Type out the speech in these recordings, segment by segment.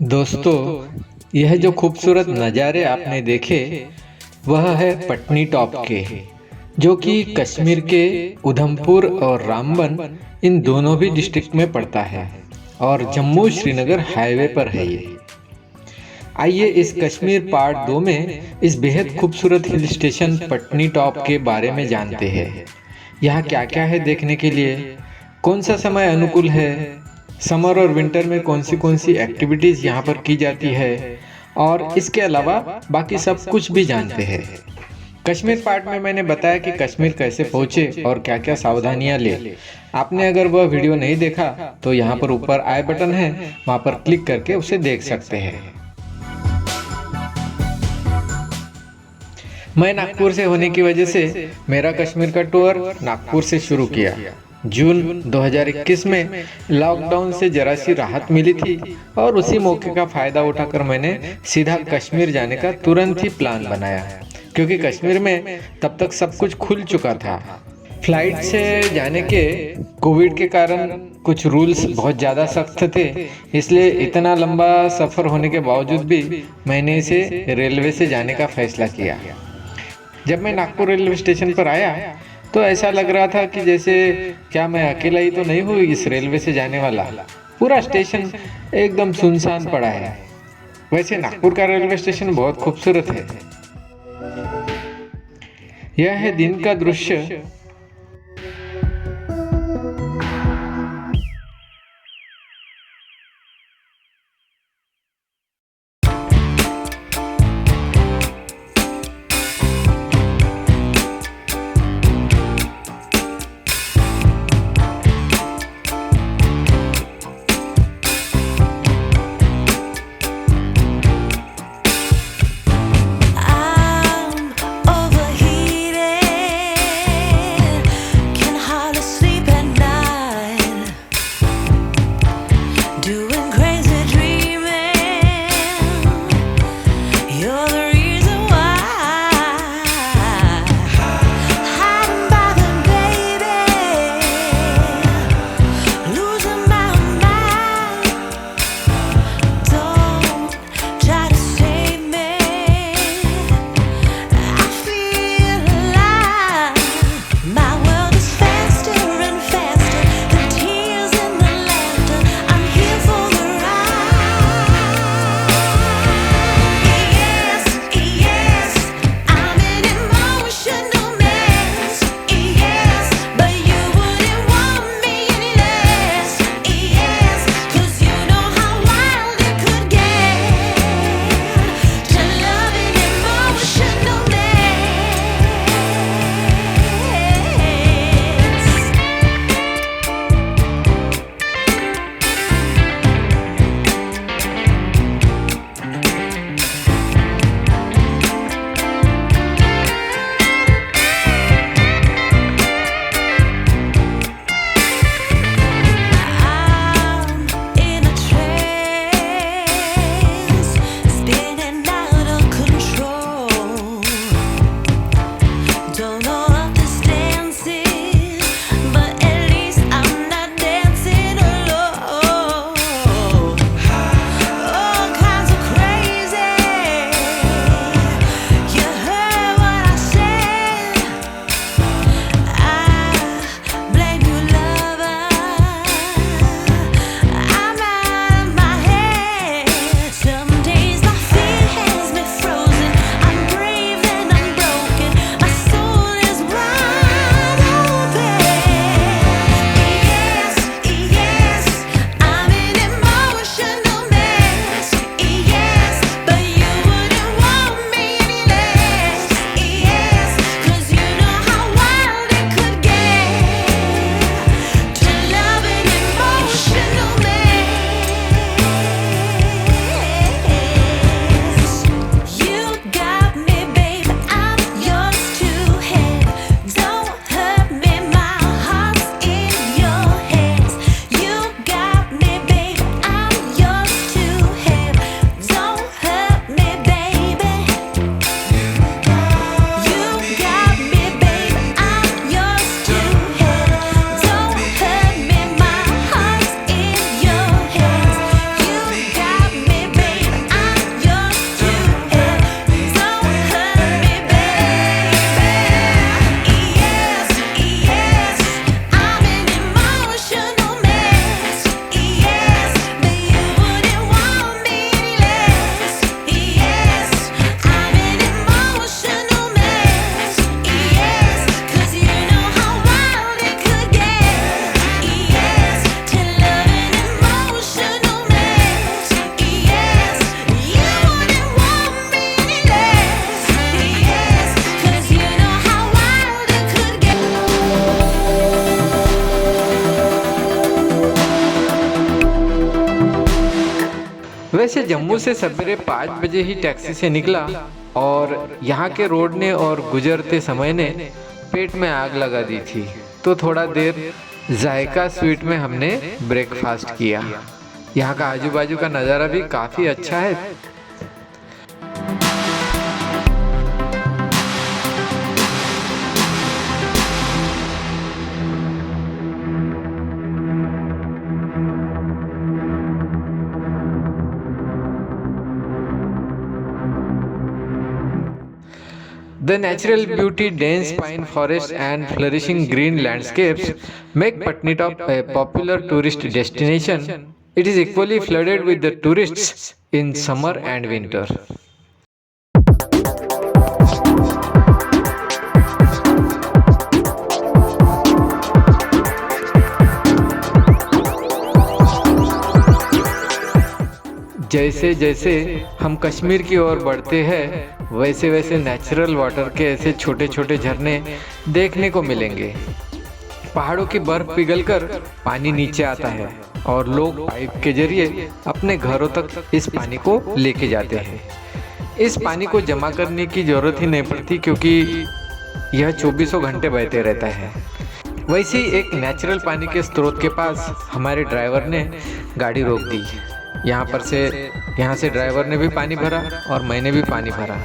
दोस्तों, यह जो खूबसूरत नज़ारे आपने देखे वह है पटनी टॉप के, जो कि कश्मीर के उधमपुर और रामबन इन दोनों भी डिस्ट्रिक्ट में पड़ता है और जम्मू श्रीनगर हाईवे पर है ये। आइए इस कश्मीर पार्ट 2 में इस बेहद खूबसूरत हिल स्टेशन पटनी टॉप के बारे में जानते हैं। यहाँ क्या क्या है देखने के लिए, कौन सा समय अनुकूल है, समर और विंटर में कौन सी एक्टिविटीज़ यहाँ पर की जाती है और इसके अलावा बाकी सब कुछ भी जानते हैं। कश्मीर पार्ट में मैंने बताया कि कश्मीर कैसे पहुँचे और क्या क्या सावधानियाँ ले। आपने अगर वह वीडियो नहीं देखा तो यहाँ पर ऊपर आई बटन है, वहाँ पर क्लिक करके उसे देख सकते हैं। मैं नागपुर से होने की वजह से मेरा कश्मीर का टूर नागपुर से शुरू किया। जून 2021 में लॉकडाउन से जरा सी राहत मिली थी और उसी मौके का फ़ायदा उठाकर मैंने सीधा कश्मीर जाने का तुरंत ही प्लान बनाया, क्योंकि कश्मीर में तब तक सब कुछ खुल चुका था। फ्लाइट से जाने के कोविड के कारण कुछ रूल्स बहुत ज़्यादा सख्त थे, इसलिए इतना लंबा सफ़र होने के बावजूद भी मैंने इसे रेलवे से जाने का फैसला किया। जब मैं नागपुर रेलवे स्टेशन पर आया तो ऐसा लग रहा था कि जैसे क्या मैं अकेला ही तो नहीं हूँ इस रेलवे से जाने वाला। पूरा स्टेशन एकदम सुनसान पड़ा है। वैसे नागपुर का रेलवे स्टेशन बहुत खूबसूरत है। यह है दिन का दृश्य। I'm overheated. वैसे जम्मू से सवेरे 5 बजे ही टैक्सी से निकला और यहाँ के रोड ने और गुजरते समय ने पेट में आग लगा दी थी, तो थोड़ा देर जायका स्वीट में हमने ब्रेकफास्ट किया। यहाँ का आजू बाजू का नज़ारा भी काफ़ी अच्छा है। The natural beauty, dense pine forests and flourishing green landscapes make Patnitop a popular tourist destination. It is equally flooded with the tourists in summer and winter. जैसे जैसे हम कश्मीर की ओर बढ़ते हैं, वैसे वैसे नेचुरल वाटर के ऐसे छोटे छोटे झरने देखने को मिलेंगे। पहाड़ों की बर्फ पिघलकर पानी नीचे आता है और लोग पाइप के जरिए अपने घरों तक इस पानी को लेके जाते हैं। इस पानी को जमा करने की ज़रूरत ही नहीं पड़ती, क्योंकि यह 24 घंटे बहते रहता है। वैसे ही एक नेचुरल पानी के स्रोत के पास हमारे ड्राइवर ने गाड़ी रोक दी। यहाँ से ड्राइवर ने भी पानी भरा और मैंने भी पानी भरा।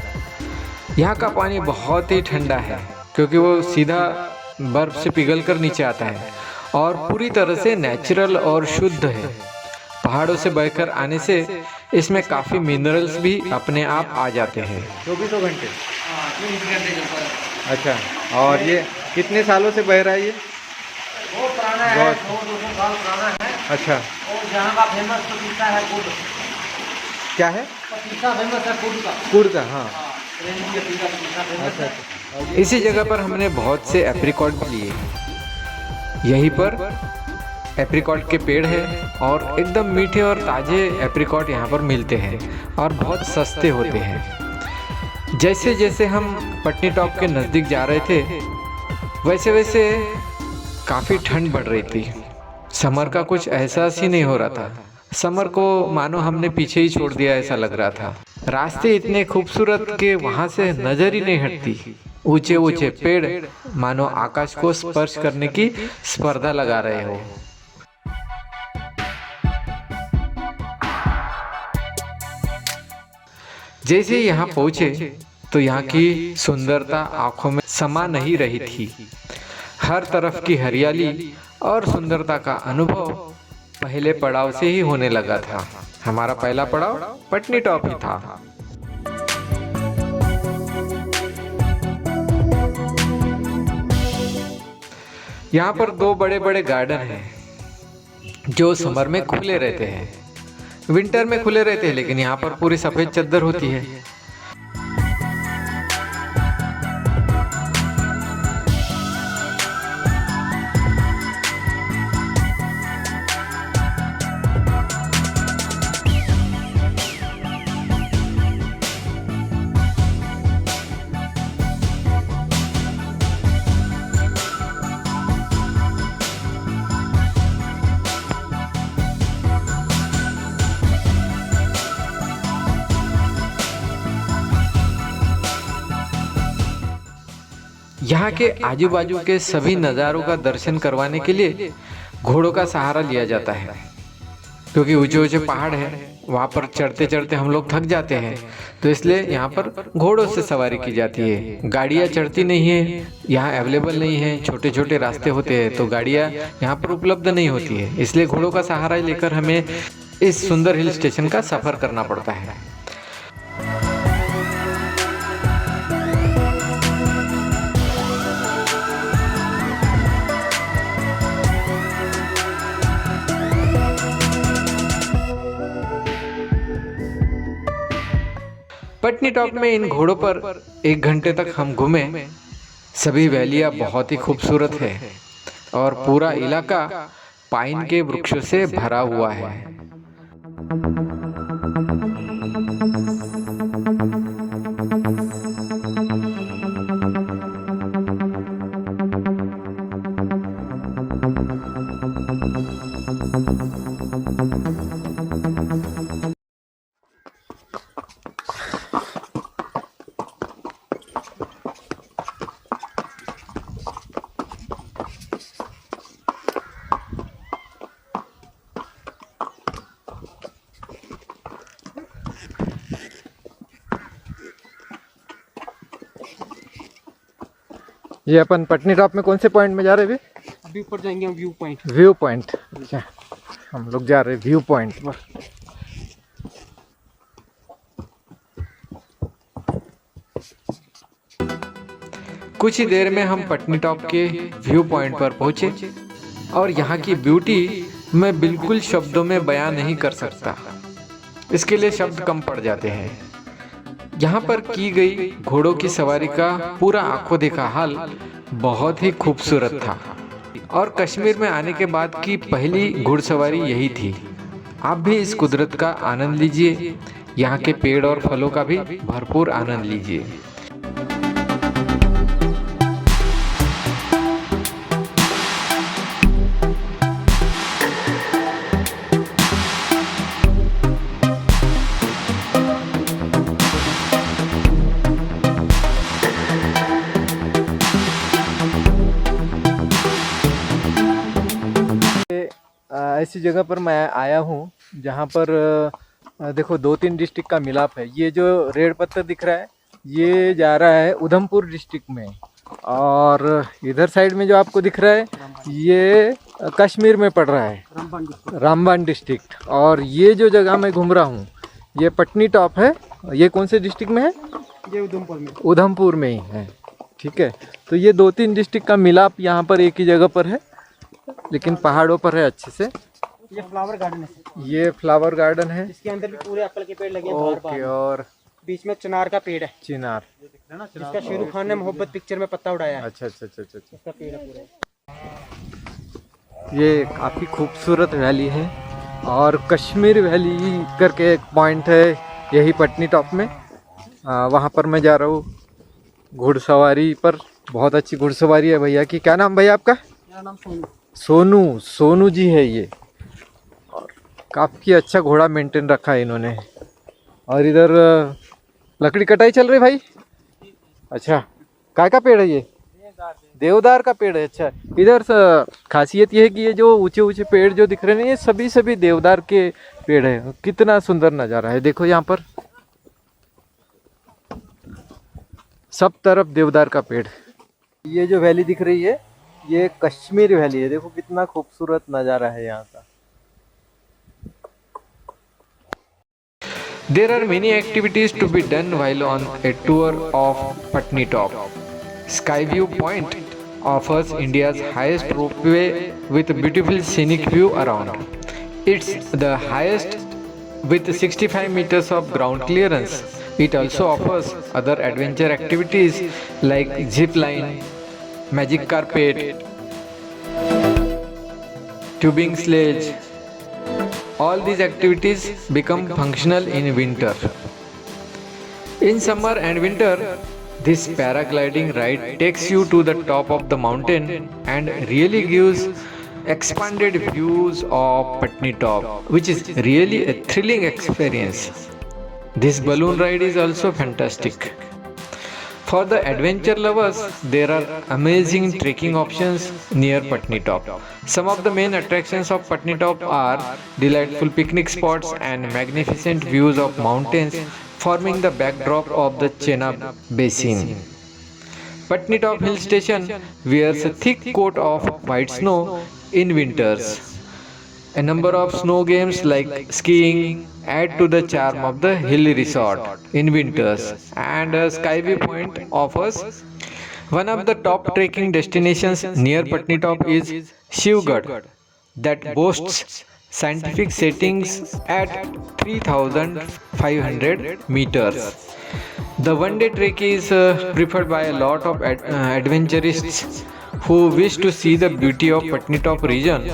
यहाँ का पानी बहुत ही ठंडा है, क्योंकि वो सीधा बर्फ़ से पिघल कर नीचे आता है और पूरी तरह से नेचुरल और शुद्ध है। पहाड़ों से बहकर आने से इसमें काफ़ी मिनरल्स भी अपने आप आ जाते हैं। 24 घंटे? अच्छा, और ये कितने सालों से बह रहा है ये? वो पुराना है, 200 साल पुराना है। अच्छा, और यहाँ का फेमस पपीता है गुड़। क्या है? पपीता फेमस है गुड़ का। गुड़ का, हाँ। पपीता फेमस है। इसी जगह पर हमने बहुत से एप्रिकॉट भी लिए। यहीं पर एप्रिकॉट के पेड़ हैं और एकदम मीठे और ताज़े एप्रिकॉट यहाँ पर मिलते हैं और बहुत सस्ते होते हैं। जैसे जैसे हम पटनीटॉप के नज़दीक जा रहे थे, वैसे वैसे काफ़ी ठंड बढ़ रही थी। समर का कुछ एहसास ही नहीं हो रहा था। समर को मानो हमने पीछे ही छोड़ दिया ऐसा लग रहा था। रास्ते इतने खूबसूरत के वहाँ से नज़र ही नहीं हटती। ऊंचे ऊंचे पेड़ मानो आकाश को स्पर्श करने की स्पर्धा लगा रहे हो। जैसे ही यहाँ पहुँचे तो यहाँ की सुंदरता आंखों में समा नहीं रही थी। हर तरफ की हरियाली और सुंदरता का अनुभव पहले पड़ाव से ही होने लगा था। हमारा पहला पड़ाव पटनीटॉप ही था। यहाँ पर 2 बड़े बड़े गार्डन हैं जो समर में खुले रहते हैं। विंटर में खुले रहते हैं, लेकिन यहाँ पर पूरी सफ़ेद चद्दर होती है। यहाँ के आजू बाजू के सभी नज़ारों का दर्शन करवाने के लिए घोड़ों का सहारा लिया जाता है, क्योंकि ऊंचे ऊंचे पहाड़ हैं। वहाँ पर चढ़ते चढ़ते हम लोग थक जाते हैं, तो इसलिए यहाँ पर घोड़ों से सवारी की जाती है। गाड़ियाँ चढ़ती नहीं है, यहाँ अवेलेबल नहीं है। छोटे छोटे रास्ते होते हैं तो गाड़ियाँ यहाँ पर उपलब्ध नहीं होती है, इसलिए घोड़ों का सहारा लेकर हमें इस सुंदर हिल स्टेशन का सफ़र करना पड़ता है। पटनीटॉप में इन घोड़ों पर 1 घंटे तक हम घूमे। सभी वैलियाँ बहुत ही खूबसूरत है और पूरा इलाका पाइन के वृक्षों से भरा हुआ है। ये अपन पटनी टॉप में कौन से पॉइंट में जा रहे हैं अभी ऊपर जाएंगे हम व्यू पॉइंट। View point. अच्छा, हम लोग जा रहे हैं व्यू पॉइंट पर। कुछ ही देर में हम पटनी टॉप के व्यू पॉइंट पर पहुंचे और यहाँ की ब्यूटी मैं बिल्कुल शब्दों में बयां नहीं कर सकता। इसके लिए शब्द कम पड़ जाते हैं। यहाँ पर की गई घोड़ों की सवारी का पूरा आंखों देखा हाल बहुत ही खूबसूरत था और कश्मीर में आने के बाद की पहली घुड़सवारी यही थी। आप भी इस कुदरत का आनंद लीजिए, यहाँ के पेड़ और फलों का भी भरपूर आनंद लीजिए। ऐसी जगह पर मैं आया हूँ जहाँ पर देखो 2-3 डिस्ट्रिक्ट का मिलाप है। ये जो रेड पत्थर दिख रहा है ये जा रहा है उधमपुर डिस्ट्रिक्ट में, और इधर साइड में जो आपको दिख रहा है ये कश्मीर में पड़ रहा है, रामबन डिस्ट्रिक्ट। और ये जो जगह मैं घूम रहा हूँ ये पटनी टॉप है। ये कौन से डिस्ट्रिक्ट में है? ये उधमपुर में। उधमपुर में ही है, ठीक है। तो ये 2-3 डिस्ट्रिक्ट का मिलाप यहाँ पर एक ही जगह पर है, लेकिन पहाड़ों पर है अच्छे से। ये फ्लावर गार्डन है। ये फ्लावर गार्डन है, इसके अंदर भी पूरे एप्पल के पेड़ लगे हैं ओके। और बीच में चिनार का पेड़ है, चिनार, जिसका शाहरुख खान ने मोहब्बत पिक्चर में पत्ता उड़ाया है। अच्छा अच्छा अच्छा अच्छा। उसका पेड़ है पूरा। ये काफ़ी खूबसूरत वैली है और कश्मीर वैली करके एक पॉइंट है यही पटनी टॉप में। वहाँ पर मैं जा रहा हूँ घुड़सवारी पर। बहुत अच्छी घुड़सवारी है भैया की। क्या नाम भैया आपका? मेरा नाम सोनू। सोनू जी है ये, और काफ़ी अच्छा घोड़ा मेंटेन रखा है इन्होंने। और इधर लकड़ी कटाई चल रही भाई। अच्छा, काय का पेड़ है ये? देवदार का पेड़ है। अच्छा, इधर खासियत ये है कि ये जो ऊंचे ऊंचे पेड़ जो दिख रहे हैं ये सभी देवदार के पेड़ है। कितना सुंदर नज़ारा है, देखो यहाँ पर सब तरफ देवदार का पेड़। ये जो वैली दिख रही है ये कश्मीर वैली है। देखो कितना खूबसूरत नज़ारा है यहाँ का। There are many activities to be done while on a tour of Patni Top. Skyview Point offers India's highest ropeway with a beautiful scenic view around. It's the highest with 65 meters of ground clearance. It also offers other adventure activities like zip line, magic carpet, tubing sledge. All these activities become functional in winter. In summer and winter, this paragliding ride takes you to the top of the mountain and really gives expanded views of Patni Top, which is really a thrilling experience. This balloon ride is also fantastic. For the adventure lovers, there are amazing trekking options near Patni Top. Some of the main attractions of Patni Top are delightful picnic spots and magnificent views of mountains forming the backdrop of the Chenab Basin. Patni Top Hill Station wears a thick coat of white snow in winters. A number of snow games like skiing add to the charm of the hilly resort in winters, and Skyview Point offers one of the top trekking destinations near Patni Top is Shivgarh, that boasts scientific settings at 3,500 meters. The one-day trek is preferred by a lot of adventurists who wish to see the beauty of Patni Top region.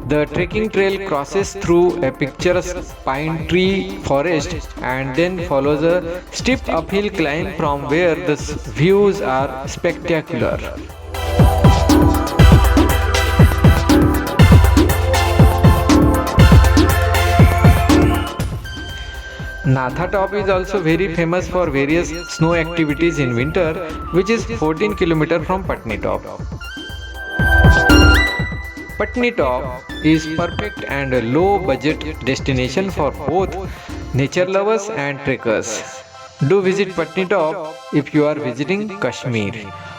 The trekking trail crosses through a picturesque pine tree forest and then follows a steep uphill climb from where the views are spectacular. Natha Top is also very famous for various snow activities in winter, which is 14 km from Patni Top. Patni Top is perfect and a low budget destination for both nature lovers and trekkers. Do visit Patnitop if you are visiting Kashmir.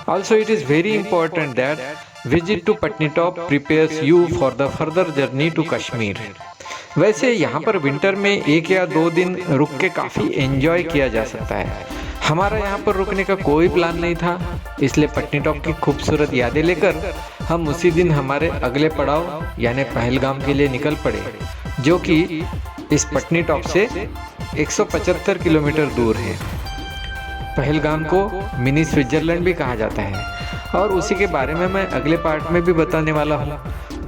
Also, it is very important that visit to Patnitop prepares you for the further journey to Kashmir. वैसे यहाँ पर winter में 1 या 2 दिन रुक के काफ़ी enjoy किया जा सकता है। हमारा यहाँ पर रुकने का कोई प्लान नहीं था, इसलिए पटनीटॉप की खूबसूरत यादें लेकर हम उसी दिन हमारे अगले पड़ाव यानी पहलगाम के लिए निकल पड़े, जो कि इस पटनीटॉप से 175 किलोमीटर दूर है। पहलगाम को मिनी स्विट्जरलैंड भी कहा जाता है और उसी के बारे में मैं अगले पार्ट में भी बताने वाला हूँ,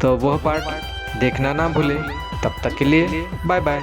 तो वह पार्ट देखना ना भूले। तब तक के लिए बाय बाय।